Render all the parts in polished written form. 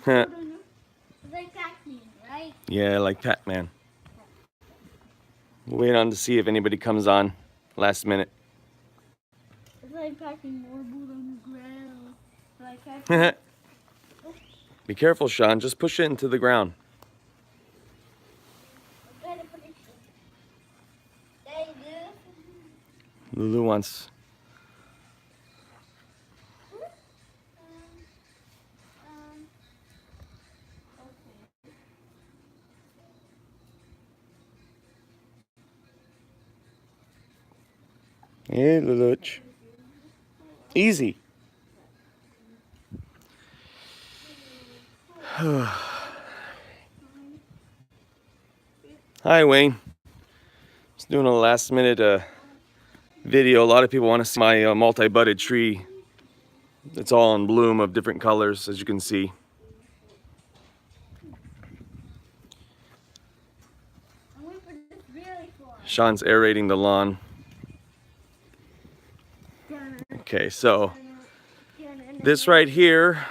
Huh. Like Pac-Man, right? Yeah, like Pac-Man. We'll wait on to see if anybody comes on last minute. It's like packing marbles on the ground. Like packing. Be careful, Sean. Just push it into the ground. Lulu wants. Hey, Luluch. Easy. Hi, Wayne. Just doing a last minute video. A lot of people want to see my multi-budded tree. It's all in bloom of different colors, as you can see. Sean's aerating the lawn. Okay, so this right here,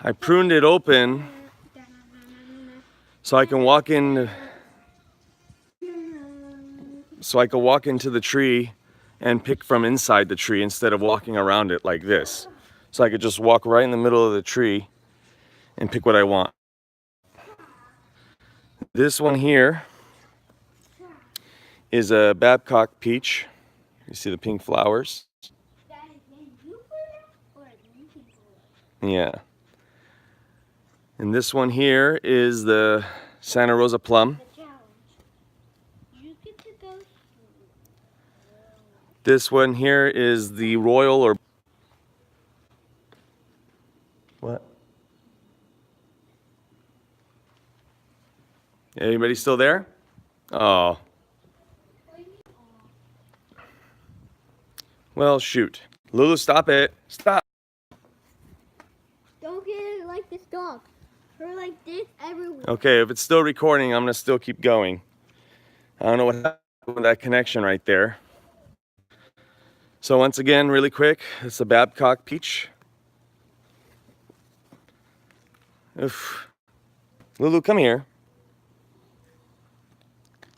I pruned it open so I can walk in, into the tree and pick from inside the tree instead of walking around it like this. So I could just walk right in the middle of the tree and pick what I want. This one here is a Babcock peach. You see the pink flowers? Yeah. And this one here is the Santa Rosa plum. This one here is the royal or what? Anybody still there? Oh. Well, shoot. Lulu, stop it. Stop. Don't get it like this dog. Her like this everywhere. Okay, if it's still recording, I'm going to still keep going. I don't know what happened with that connection right there. So once again, really quick, it's a Babcock peach. Oof. Lulu, come here.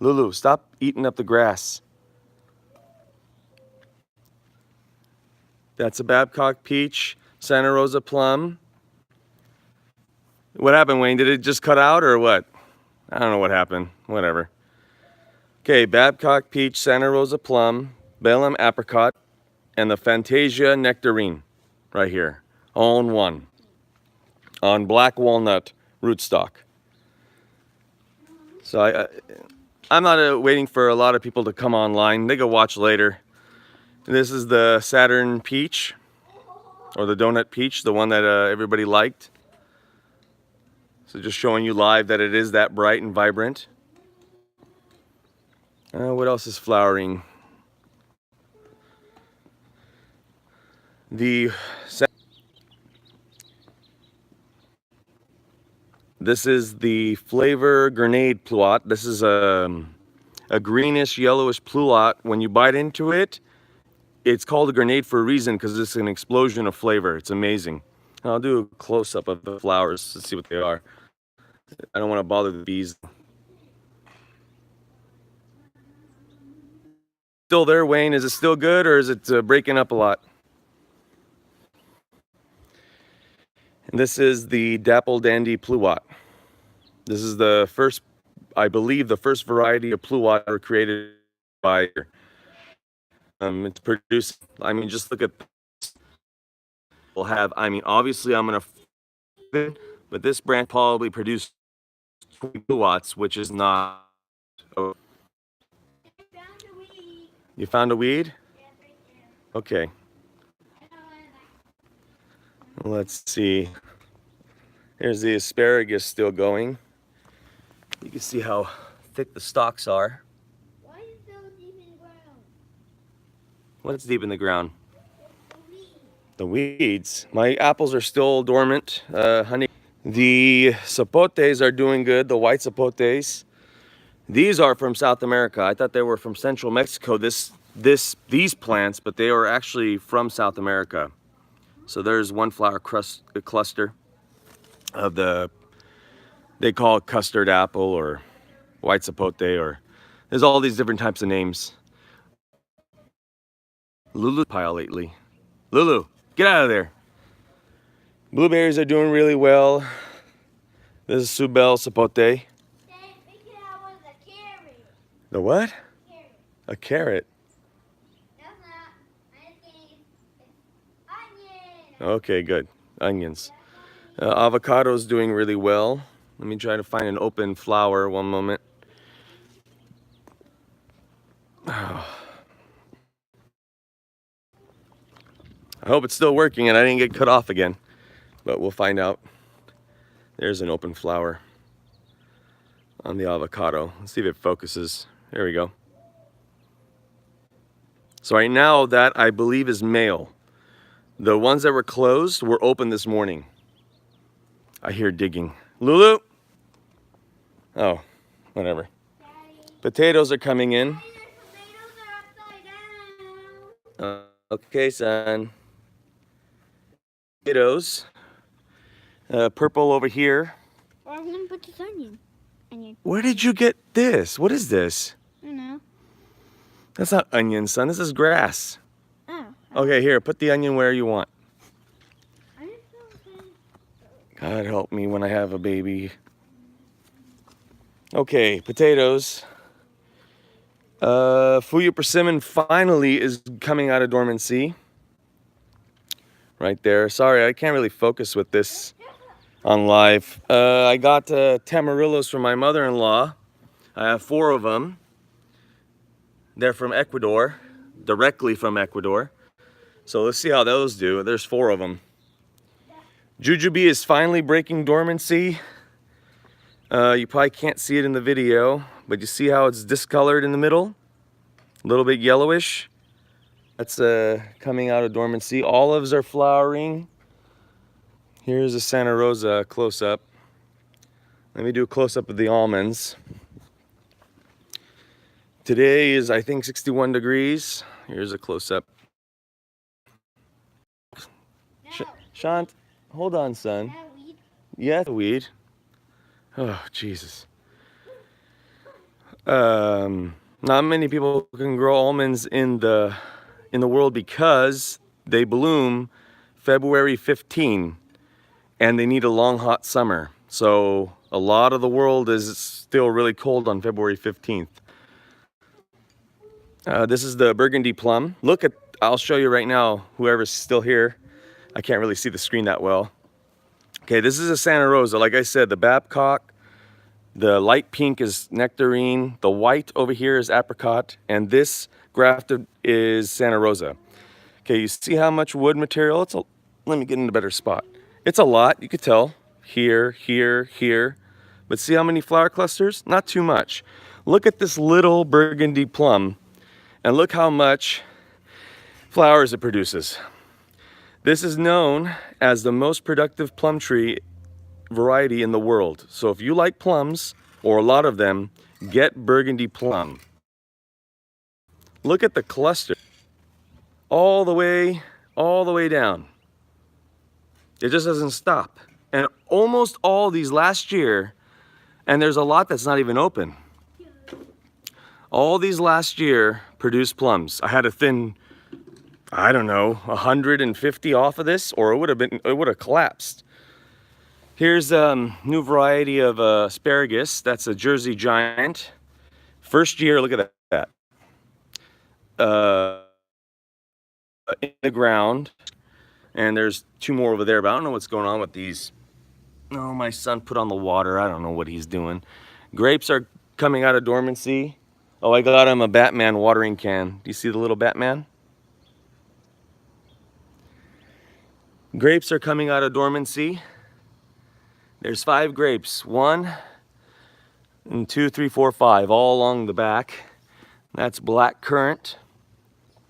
Lulu, stop eating up the grass. That's a Babcock peach, Santa Rosa plum. What happened, Wayne? Did it just cut out or what? I don't know what happened. Whatever. Okay, Babcock peach, Santa Rosa plum, Bellum apricot, and the Fantasia nectarine right here. All in one. On black walnut rootstock. So I'm not waiting for a lot of people to come online. They go watch later. This is the Saturn peach, or the donut peach, the one that everybody liked. So just showing you live that it is that bright and vibrant. What else is flowering? This is the Flavor Grenade Pluot. This is a greenish, yellowish pluot. When you bite into it, it's called a grenade for a reason because it's an explosion of flavor. It's amazing. I'll do a close-up of the flowers to see what they are. I don't want to bother the bees. Still there, Wayne? Is it still good or is it breaking up a lot? And this is the Dapple Dandy Pluot. This is the first, I believe, the first variety of pluot ever created by. It's produced. I mean, just look at. We'll have. I mean, obviously, I'm gonna. But this brand probably produced 20 pluots, which is not. Oh. You found a weed? Okay. Let's see. Here's the asparagus still going. You can see how thick the stalks are. Why is it so deep in the ground? What's deep in the ground? The weeds. My apples are still dormant, honey. The sapotes are doing good, the white sapotes. These are from South America. I thought they were from Central Mexico, these plants, but they are actually from South America. So there's one flower cluster. of they call it custard apple or white zapote, or there's all these different types of names. Lulu pile lately. Lulu, get out of there. Blueberries are doing really well. This is Subel zapote. Dad, pick it out with a carrot. The what? Carrot. A carrot. That's not. I think it's onion. Okay, good. Onions. Avocado's doing really well. Let me try to find an open flower. One moment. I hope it's still working and I didn't get cut off again, but we'll find out. There's an open flower on the avocado. Let's see if it focuses. There we go. So right now that I believe is male. The ones that were closed were open this morning. I hear digging. Lulu? Oh, whatever. Daddy. Potatoes are coming in. Daddy, the tomatoes are upside down. Okay, son. Potatoes. Purple over here. Or I'm gonna put this onion. Onion. Where did you get this? What is this? I don't know. That's not onion, son. This is grass. Oh. Okay, here, put the onion where you want. I didn't know that. God help me when I have a baby. Okay, potatoes. Fuyu persimmon finally is coming out of dormancy. Right there. Sorry, I can't really focus with this on live. I got tamarillos from my mother-in-law. I have 4 of them. They're from Ecuador, directly from Ecuador. So let's see how those do. There's 4 of them. Jujube is finally breaking dormancy. You probably can't see it in the video, but you see how it's discolored in the middle? A little bit yellowish. That's coming out of dormancy. Olives are flowering. Here's a Santa Rosa close-up. Let me do a close-up of the almonds. Today is, I think, 61 degrees. Here's a close-up. Shant, hold on, son. Is that a weed? Yeah, the weed. Oh, Jesus. Not many people can grow almonds in the world because they bloom February 15 and they need a long hot summer. So a lot of the world is still really cold on February 15th. This is the burgundy plum. Look at, I'll show you right now, whoever's still here. I can't really see the screen that well. Okay, this is a Santa Rosa. Like I said, the Babcock, the light pink is nectarine, the white over here is apricot, and this grafted is Santa Rosa. Okay, you see how much wood material? Let me get in a better spot. It's a lot, you could tell. Here, here, here. But see how many flower clusters? Not too much. Look at this little burgundy plum, and look how much flowers it produces. This is known as the most productive plum tree variety in the world. So if you like plums, or a lot of them, get burgundy plum. Look at the cluster. All the way down. It just doesn't stop. And almost all these last year, and there's a lot that's not even open. All these last year produced plums. I had to thin, I don't know, 150 off of this, or it would have collapsed. Here's a new variety of asparagus. That's a Jersey Giant. First year, look at that. In the ground. And there's 2 more over there, but I don't know what's going on with these. No, my son put on the water. I don't know what he's doing. Grapes are coming out of dormancy. Oh, I got him a Batman watering can. Do you see the little Batman? Grapes are coming out of dormancy. There's 5 grapes. 1, and 2, 3, 4, 5, all along the back. That's black currant.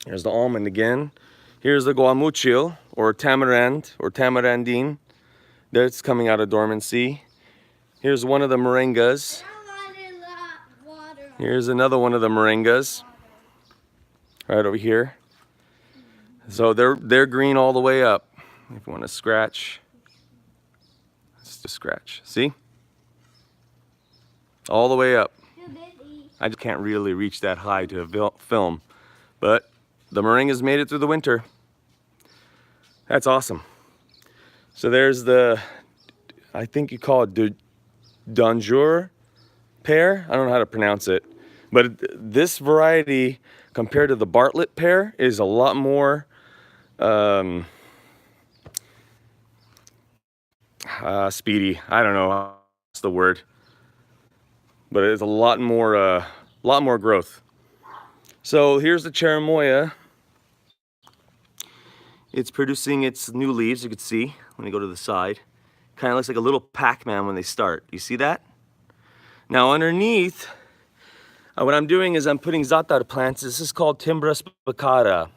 There's the almond again. Here's the guamuchil, or tamarind, or tamarandine. That's coming out of dormancy. Here's one of the moringas. Here's another one of the moringas. Right over here. So they're green all the way up. If you want to scratch. Let's scratch. See? All the way up. Too busy. I just can't really reach that high to film, but the moringas made it through the winter. That's awesome. So there's the, I think you call it Donjour pear. I don't know how to pronounce it, but this variety compared to the Bartlett pear is a lot more speedy. I don't know what's the word, but it's a lot more growth. So here's the cherimoya. It's producing its new leaves. You can see when you go to the side. Kind of looks like a little Pac-Man when they start. You see that? Now underneath, what I'm doing is I'm putting zaatar plants. This is called Timbra spicata.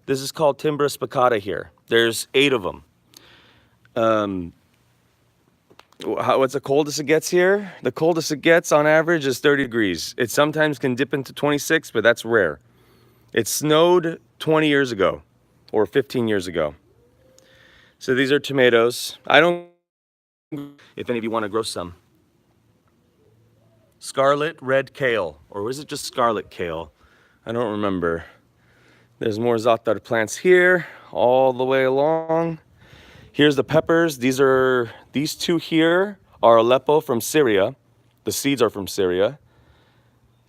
This is called Timbra spicata here. There's 8 of them. What's the coldest it gets here? The coldest it gets on average is 30 degrees. It sometimes can dip into 26, but that's rare. It snowed 20 years ago or 15 years ago. So these are tomatoes. I don't, if any of you want to grow some. Scarlet red kale, or was it just scarlet kale? I don't remember. There's more zaatar plants here, all the way along. Here's the peppers. These 2 here are Aleppo from Syria. The seeds are from Syria.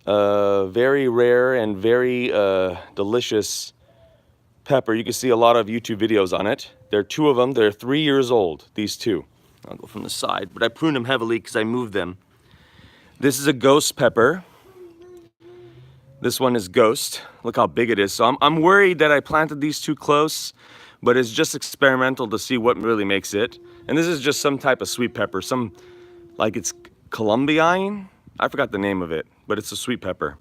Very rare and very delicious pepper. You can see a lot of YouTube videos on it. There are 2 of them. They're 3 years old, these 2. I'll go from the side, but I pruned them heavily because I moved them. This is a ghost pepper. This one is ghost. Look how big it is. So I'm worried that I planted these too close, but it's just experimental to see what really makes it. And this is just some type of sweet pepper. Like it's Colombian. I forgot the name of it, but it's a sweet pepper.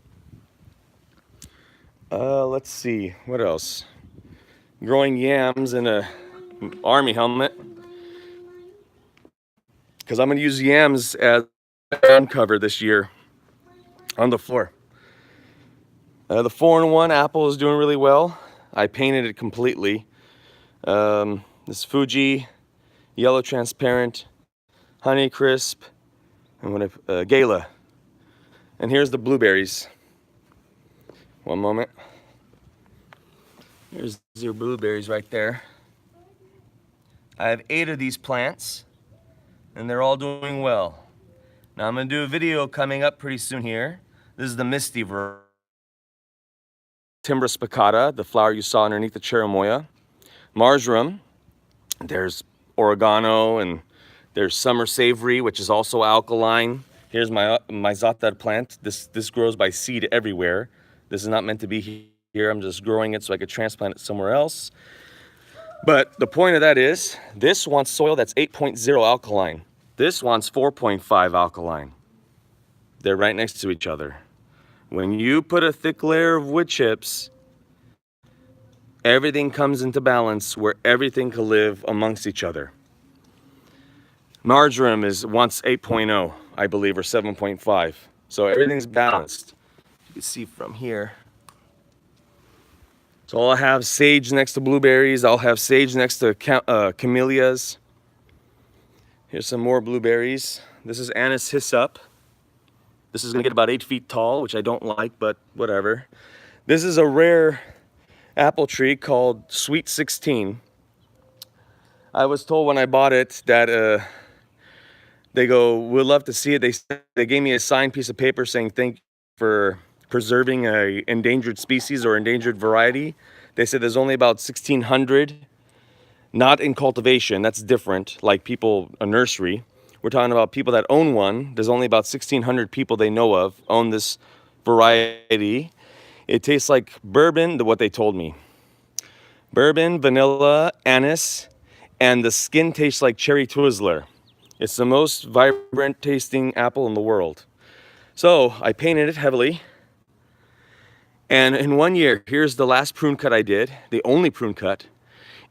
Let's see, what else? Growing yams in a army helmet. Because I'm gonna use yams as ground cover this year on the floor. The 4-in-1 apple is doing really well. I painted it completely. This Fuji, yellow transparent, honey crisp, and gala. And here's the blueberries. One moment. Here's your blueberries right there. I have 8 of these plants, and they're all doing well. Now I'm gonna do a video coming up pretty soon here. This is the misty variety. Timbra spicata, the flower you saw underneath the cherimoya. Marjoram, there's oregano, and there's summer savory, which is also alkaline. Here's my zaatar plant. This grows by seed everywhere. This is not meant to be here. I'm just growing it so I could transplant it somewhere else. But the point of that is, this wants soil that's 8.0 alkaline. This wants 4.5 alkaline. They're right next to each other. When you put a thick layer of wood chips, everything comes into balance where everything can live amongst each other. Marjoram wants 8.0, I believe, or 7.5. So everything's balanced. You can see from here. So I'll have sage next to blueberries. I'll have sage next to camellias. Here's some more blueberries. This is anise hyssop. This is gonna get about 8 feet tall, which I don't like, but whatever. This is a rare apple tree called Sweet 16. I was told when I bought it that they go, we'd love to see it. They gave me a signed piece of paper saying thank you for preserving an endangered species or endangered variety. They said there's only about 1,600, not in cultivation, that's different, like people, a nursery. We're talking about people that own one. There's only about 1,600 people they know of own this variety. It tastes like bourbon, what they told me. Bourbon, vanilla, anise, and the skin tastes like cherry Twizzler. It's the most vibrant tasting apple in the world. So I painted it heavily. And in 1 year, here's the last prune cut I did, the only prune cut.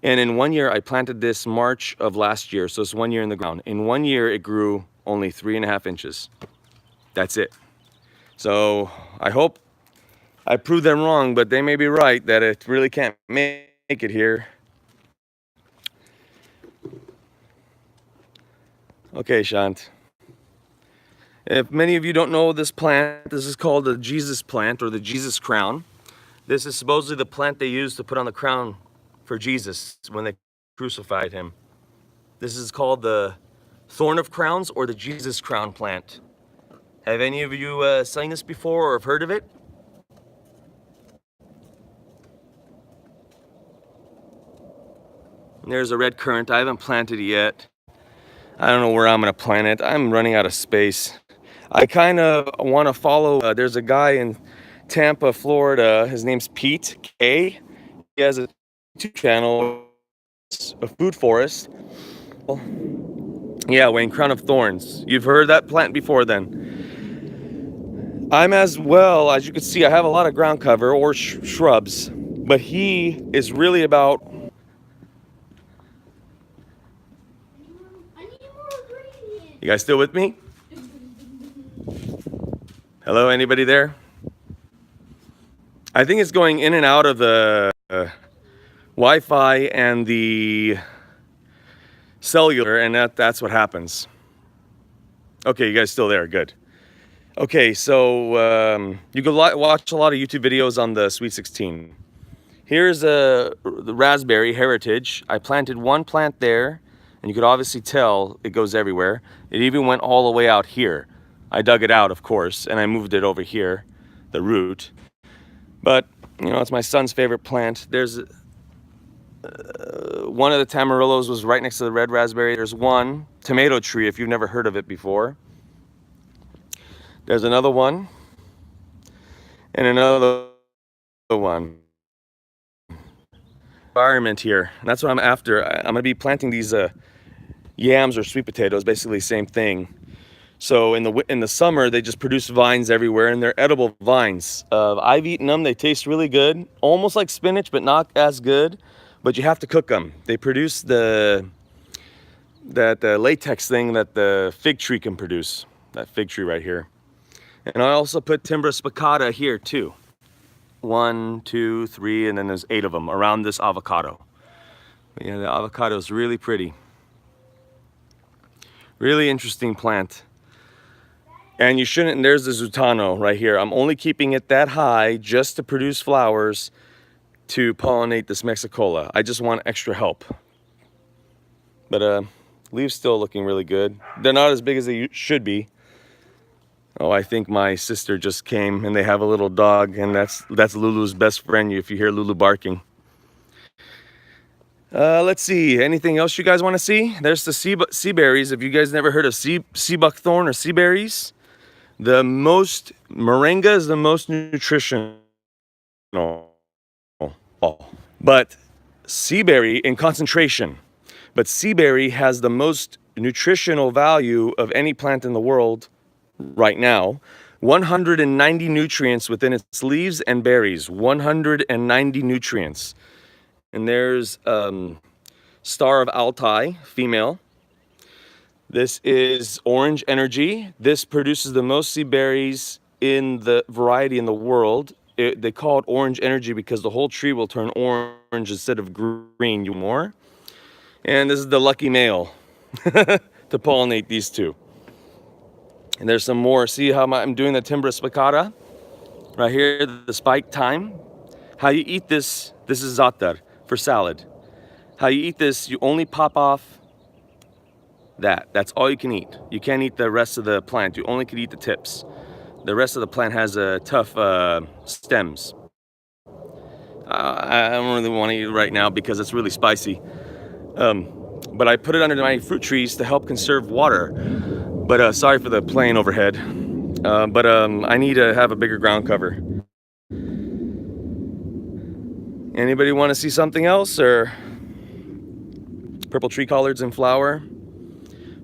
And in 1 year, I planted this March of last year, so it's 1 year in the ground. In 1 year, it grew only 3.5 inches. That's it. So I hope I proved them wrong, but they may be right that it really can't make it here. Okay, Shant. If many of you don't know this plant, this is called the Jesus plant or the Jesus crown. This is supposedly the plant they used to put on the crown for Jesus when they crucified him. This is called the thorn of crowns or the Jesus crown plant. Have any of you seen this before or have heard of it? And there's a red currant. I haven't planted it yet. I don't know where I'm gonna plant it. I'm running out of space. I kind of want to follow, there's a guy in Tampa, Florida. His name's Pete K. He has a YouTube channel, a food forest. Yeah, Wayne, crown of thorns. You've heard that plant before then. I'm as well, as you can see, I have a lot of ground cover or shrubs, but he is really about. I need more ingredients. You guys still with me? Hello, anybody there? I think it's going in and out of the Wi-Fi and the cellular, and that's what happens. Okay, you guys still there? Good. Okay, so you can watch a lot of YouTube videos on the Sweet 16. Here's the raspberry heritage. I planted one plant there, and you could obviously tell it goes everywhere. It even went all the way out here. I dug it out, of course, and I moved it over here, the root. But, you know, it's my son's favorite plant. There's one of the tamarillos was right next to the red raspberry. There's one tomato tree, if you've never heard of it before. There's another one. And another one. Environment here. And that's what I'm after. I'm going to be planting these yams or sweet potatoes, basically same thing. So in the summer, they just produce vines everywhere, and they're edible vines. I've eaten them. They taste really good, almost like spinach, but not as good. But you have to cook them. They produce that latex thing that the fig tree can produce. That fig tree right here. And I also put Timbra spicata here too. 1, 2, 3, and then there's 8 of them around this avocado. But yeah, the avocado is really pretty. Really interesting plant. And you shouldn't, and there's the zutano right here. I'm only keeping it that high just to produce flowers to pollinate this Mexicola. I just want extra help. But leaves still looking really good. They're not as big as they should be. Oh, I think my sister just came and they have a little dog, and that's Lulu's best friend if you hear Lulu barking. Let's see, anything else you guys want to see? There's the sea berries. If you guys never heard of sea buckthorn or sea berries, moringa is the most nutritional. But sea berry in concentration. But sea berry has the most nutritional value of any plant in the world right now. 190 nutrients within its leaves and berries. 190 nutrients. And there's Star of Altai, female. This is Orange Energy. This produces the most sea berries in the variety in the world. They call it Orange Energy because the whole tree will turn orange instead of green. You more. And this is the lucky male to pollinate these two. And there's some more. See how I'm doing the Timbra spicata? Right here, the spike thyme. How you eat this is zaatar for salad. How you eat this, you only pop off that. That's all you can eat. You can't eat the rest of the plant. You only can eat the tips. The rest of the plant has tough stems. I don't really want to eat it right now because it's really spicy. But I put it under my fruit trees to help conserve water. But sorry for the plane overhead. But I need to have a bigger ground cover. Anybody want to see something else? Or purple tree collards in flower?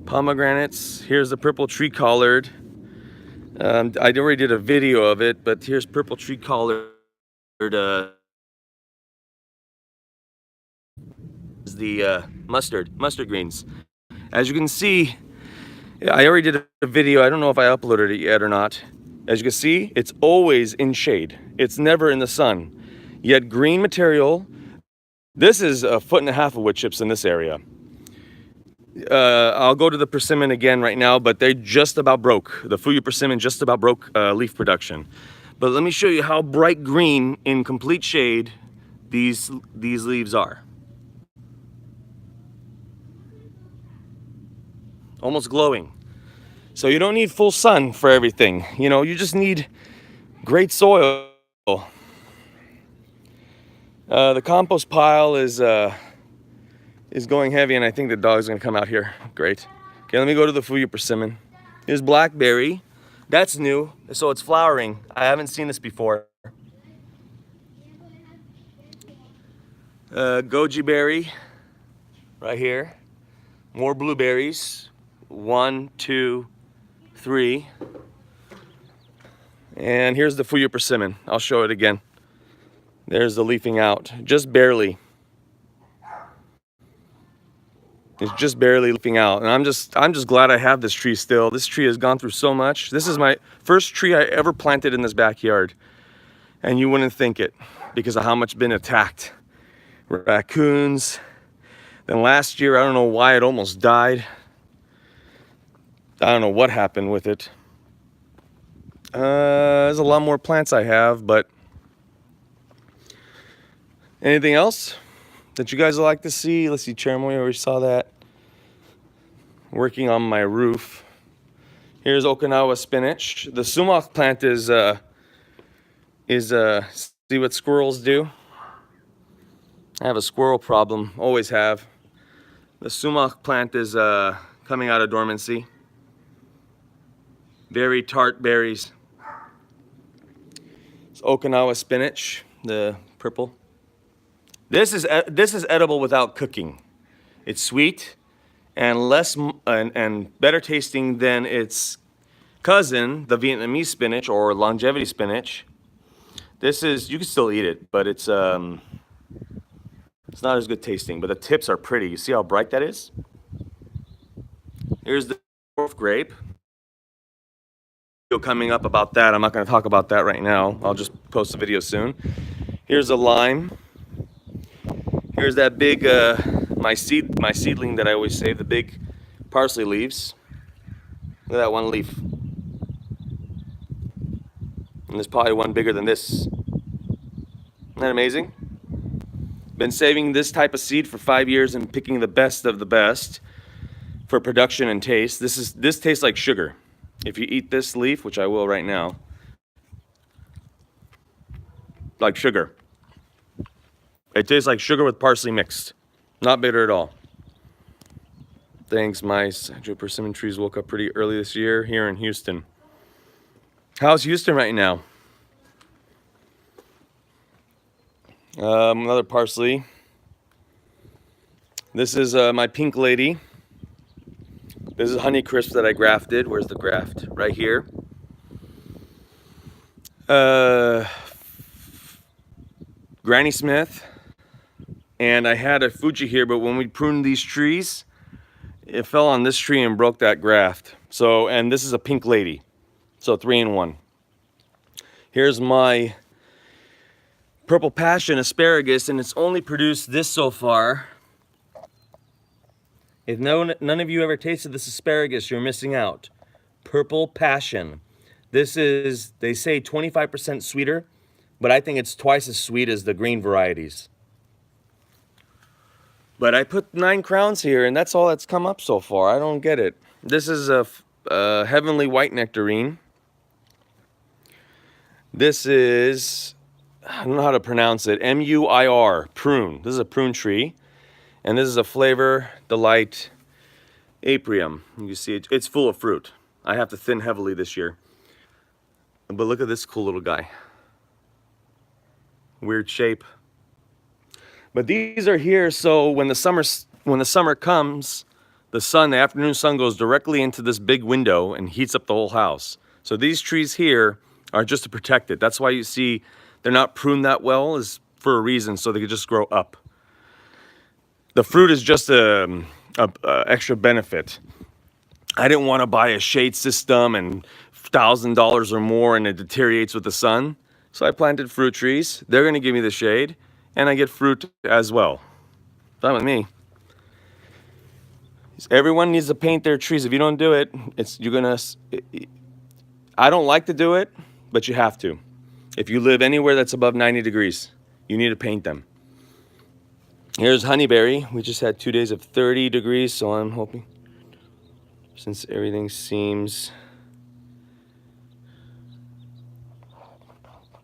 Pomegranates. Here's the purple tree collard. I already did a video of it, but here's purple tree collard. Is the mustard greens. As you can see, I already did a video. I don't know if I uploaded it yet or not. As you can see, it's always in shade. It's never in the sun. Yet green material. This is 1.5 foot of wood chips in this area. I'll go to the persimmon again right now, but they just about broke. The Fuyu persimmon just about broke leaf production. But let me show you how bright green in complete shade these leaves are. Almost glowing. So you don't need full sun for everything. You know, you just need great soil. The compost pile is going heavy, and I think the dog's gonna come out here. Great. Okay, let me go to the Fuyu persimmon. Here's blackberry. That's new, so it's flowering. I haven't seen this before. Goji berry, right here. More blueberries. 1, 2, 3. And here's the Fuyu persimmon. I'll show it again. There's the leafing out, just barely. It's just barely leafing out, and I'm just glad I have this tree still. This tree has gone through so much. This is my first tree I ever planted in this backyard, and you wouldn't think it because of how much been attacked. Raccoons. Then last year, I don't know why it almost died. I don't know what happened with it. There's a lot more plants I have, but anything else that you guys would like to see? Let's see, Cherimoy, we already saw that. Working on my roof. Here's Okinawa spinach. The sumac plant is see what squirrels do? I have a squirrel problem, always have. The sumac plant is coming out of dormancy. Very tart berries. It's Okinawa spinach, the purple. This is edible without cooking. It's sweet and less and better tasting than its cousin, the Vietnamese spinach or longevity spinach. This is, you can still eat it, but it's not as good tasting, but the tips are pretty. You see how bright that is? Here's the dwarf grape. Coming up about that. I'm not going to talk about that right now. I'll just post a video soon. Here's a lime. Here's that big my seedling that I always save, the big parsley leaves. Look at that one leaf. And there's probably one bigger than this. Isn't that amazing? Been saving this type of seed for 5 years and picking the best of the best for production and taste. This tastes like sugar. If you eat this leaf, which I will right now, like sugar. It tastes like sugar with parsley mixed. Not bitter at all. Thanks, my Central persimmon trees woke up pretty early this year here in Houston. How's Houston right now? Another parsley. This is my pink lady. This is Honey Crisp that I grafted. Where's the graft? Right here. Granny Smith. And I had a Fuji here, but when we pruned these trees, it fell on this tree and broke that graft. So, and this is a pink lady. So 3 in 1. Here's my purple passion asparagus, and it's only produced this so far. If none of you ever tasted this asparagus, you're missing out. Purple passion. This is, they say 25% sweeter, but I think it's twice as sweet as the green varieties. But I put 9 crowns here, and that's all that's come up so far. I don't get it. This is a heavenly white nectarine. This is, I don't know how to pronounce it, M-U-I-R, prune. This is a prune tree. And this is a Flavor Delight Aprium. You see it, it's full of fruit. I have to thin heavily this year. But look at this cool little guy. Weird shape. But these are here, so when the summer comes, the afternoon sun goes directly into this big window and heats up the whole house. So these trees here are just to protect it. That's why you see they're not pruned that well, is for a reason, so they could just grow up. The fruit is just a extra benefit. I didn't want to buy a shade system and $1,000 or more and it deteriorates with the sun. So I planted fruit trees. They're going to give me the shade and I get fruit as well. Fine with me. Everyone needs to paint their trees. If you don't do it, I don't like to do it, but you have to. If you live anywhere that's above 90 degrees, you need to paint them. Here's honeyberry. We just had 2 days of 30 degrees, so I'm hoping, since everything seems...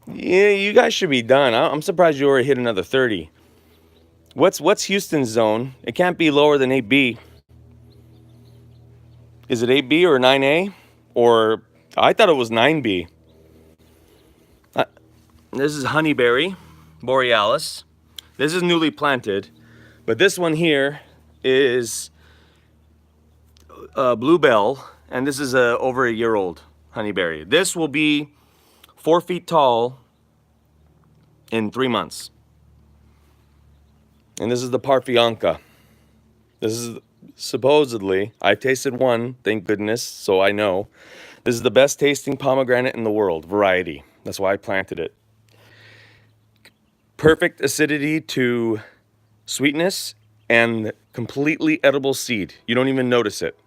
Yeah, you guys should be done. I'm surprised you already hit another 30. What's Houston's zone? It can't be lower than 8B. Is it 8B or 9A? Or I thought it was 9B. This is honeyberry, borealis. This is newly planted, but this one here is bluebell, and this is over a year old honeyberry. This will be 4 feet tall in 3 months. And this is the Parfianca. This is supposedly, I've tasted one, thank goodness, so I know. This is the best tasting pomegranate in the world, variety. That's why I planted it. Perfect acidity to sweetness and completely edible seed. You don't even notice it.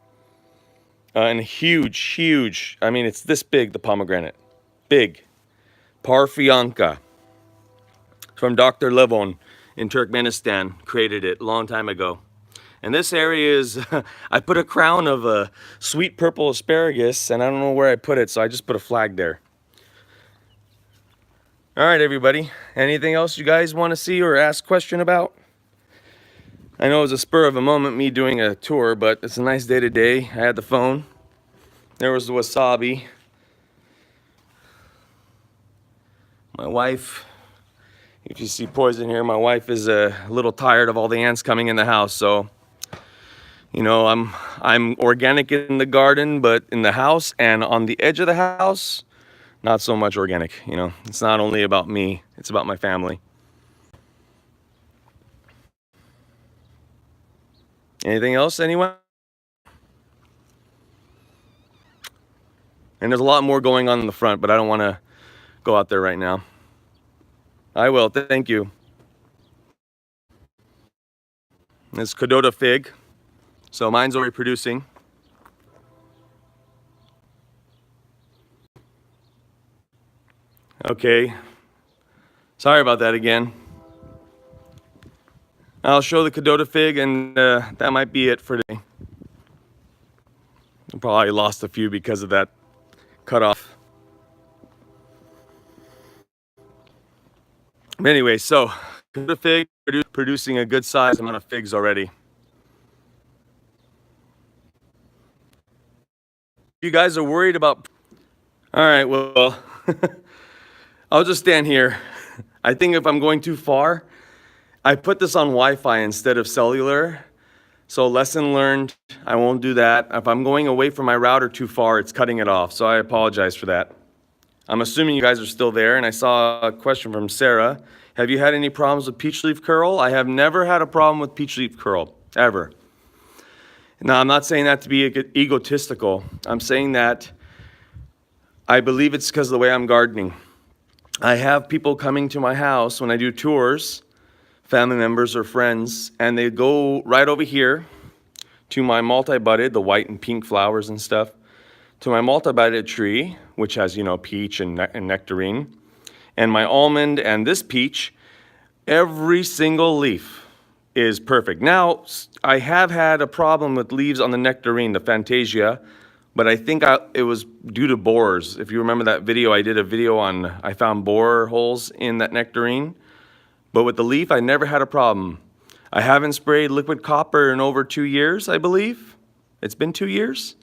And huge, I mean, it's this big, the pomegranate. Big. Parfianca. From Dr. Levon in Turkmenistan, created it a long time ago. And this area is, I put a crown of sweet purple asparagus, and I don't know where I put it, so I just put a flag there. All right, everybody. Anything else you guys want to see or ask question about? I know it was a spur of a moment, me doing a tour, but it's a nice day today. I had the phone. There was the wasabi. My wife, if you see poison here, my wife is a little tired of all the ants coming in the house, so you know, I'm organic in the garden, but in the house and on the edge of the house, not so much organic. You know, it's not only about me, it's about my family. Anything else, anyone? And there's a lot more going on in the front, but I don't want to go out there right now. I will, thank you. This Cadota fig. So mine's already producing. Okay, sorry about that again. I'll show the Cadota fig, and that might be it for today. I probably lost a few because of that cutoff. But anyway, so Cadota fig producing a good size amount of figs already. You guys are worried about... All right, well, I'll just stand here. I think if I'm going too far, I put this on Wi-Fi instead of cellular. So lesson learned, I won't do that. If I'm going away from my router too far, it's cutting it off. So I apologize for that. I'm assuming you guys are still there. And I saw a question from Sarah. Have you had any problems with peach leaf curl? I have never had a problem with peach leaf curl, ever. Now, I'm not saying that to be egotistical. I'm saying that I believe it's because of the way I'm gardening. I have people coming to my house when I do tours, family members or friends, and they go right over here to my multi-budded, the white and pink flowers and stuff, to my multi-budded tree, which has, you know, peach and nectarine, and my almond and this peach. Every single leaf is perfect. Now, I have had a problem with leaves on the nectarine, the Fantasia, but I think it was due to borers. If you remember that video, I did a video on, I found borer holes in that nectarine. But with the leaf, I never had a problem. I haven't sprayed liquid copper in over 2 years, I believe. It's been 2 years.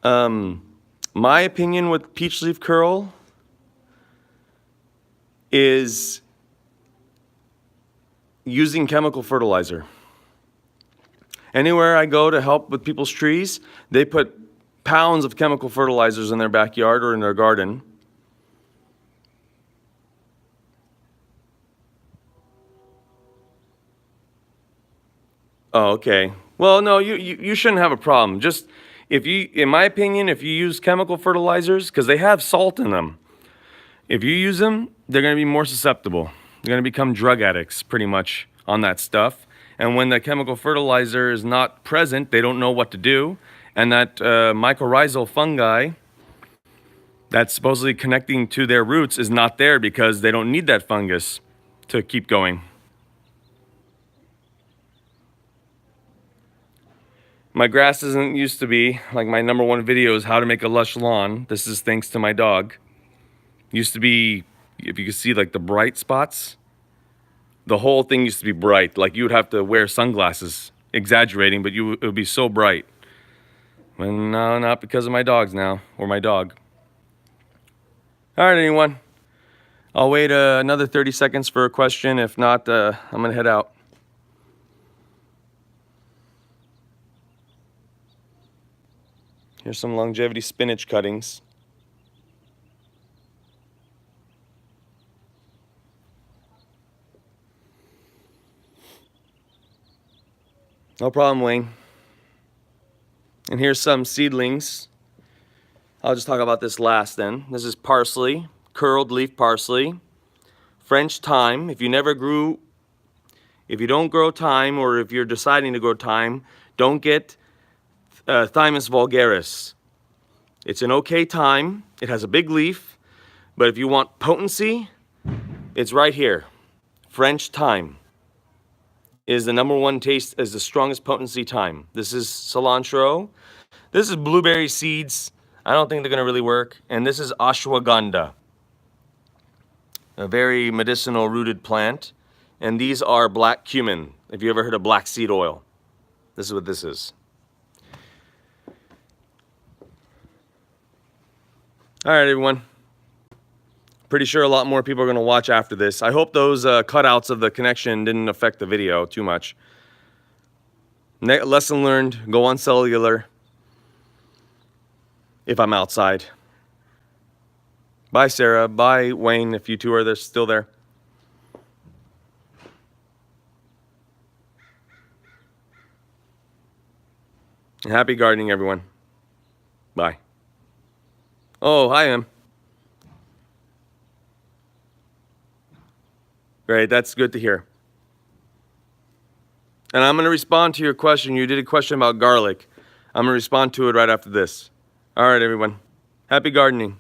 My opinion with peach leaf curl is using chemical fertilizer. Anywhere I go to help with people's trees, they put pounds of chemical fertilizers in their backyard or in their garden. Oh, okay. Well, no, you shouldn't have a problem. Just if you, in my opinion, if you use chemical fertilizers, because they have salt in them, if you use them, they're going to be more susceptible. They're going to become drug addicts pretty much on that stuff. And when the chemical fertilizer is not present, they don't know what to do. And that mycorrhizal fungi that's supposedly connecting to their roots is not there because they don't need that fungus to keep going. My grass doesn't used to be, like my #1 video is how to make a lush lawn. This is thanks to my dog. Used to be, if you could see like the bright spots, the whole thing used to be bright. Like you would have to wear sunglasses, exaggerating, but it would be so bright. Well, no, not because of my dogs now, or my dog. All right, anyone. I'll wait another 30 seconds for a question. If not, I'm gonna head out. Here's some longevity spinach cuttings. No problem, Wayne. And here's some seedlings. I'll just talk about this last then. This is parsley, curled leaf parsley, French thyme. If you don't grow thyme, or if you're deciding to grow thyme, don't get Thymus vulgaris. It's an okay thyme. It has a big leaf, but if you want potency, it's right here. French thyme is the #1 taste, is the strongest potency thyme. This is cilantro. This is blueberry seeds. I don't think they're gonna really work. And this is ashwagandha, a very medicinal rooted plant. And these are black cumin. Have you ever heard of black seed oil? This is what this is. All right, everyone. Pretty sure a lot more people are gonna watch after this. I hope those cutouts of the connection didn't affect the video too much. Lesson learned, go on cellular if I'm outside. Bye, Sarah. Bye, Wayne, if you two are still there. And happy gardening, everyone. Bye. Oh, hi, Em. Great, that's good to hear. And I'm going to respond to your question. You did a question about garlic. I'm going to respond to it right after this. All right, everyone. Happy gardening.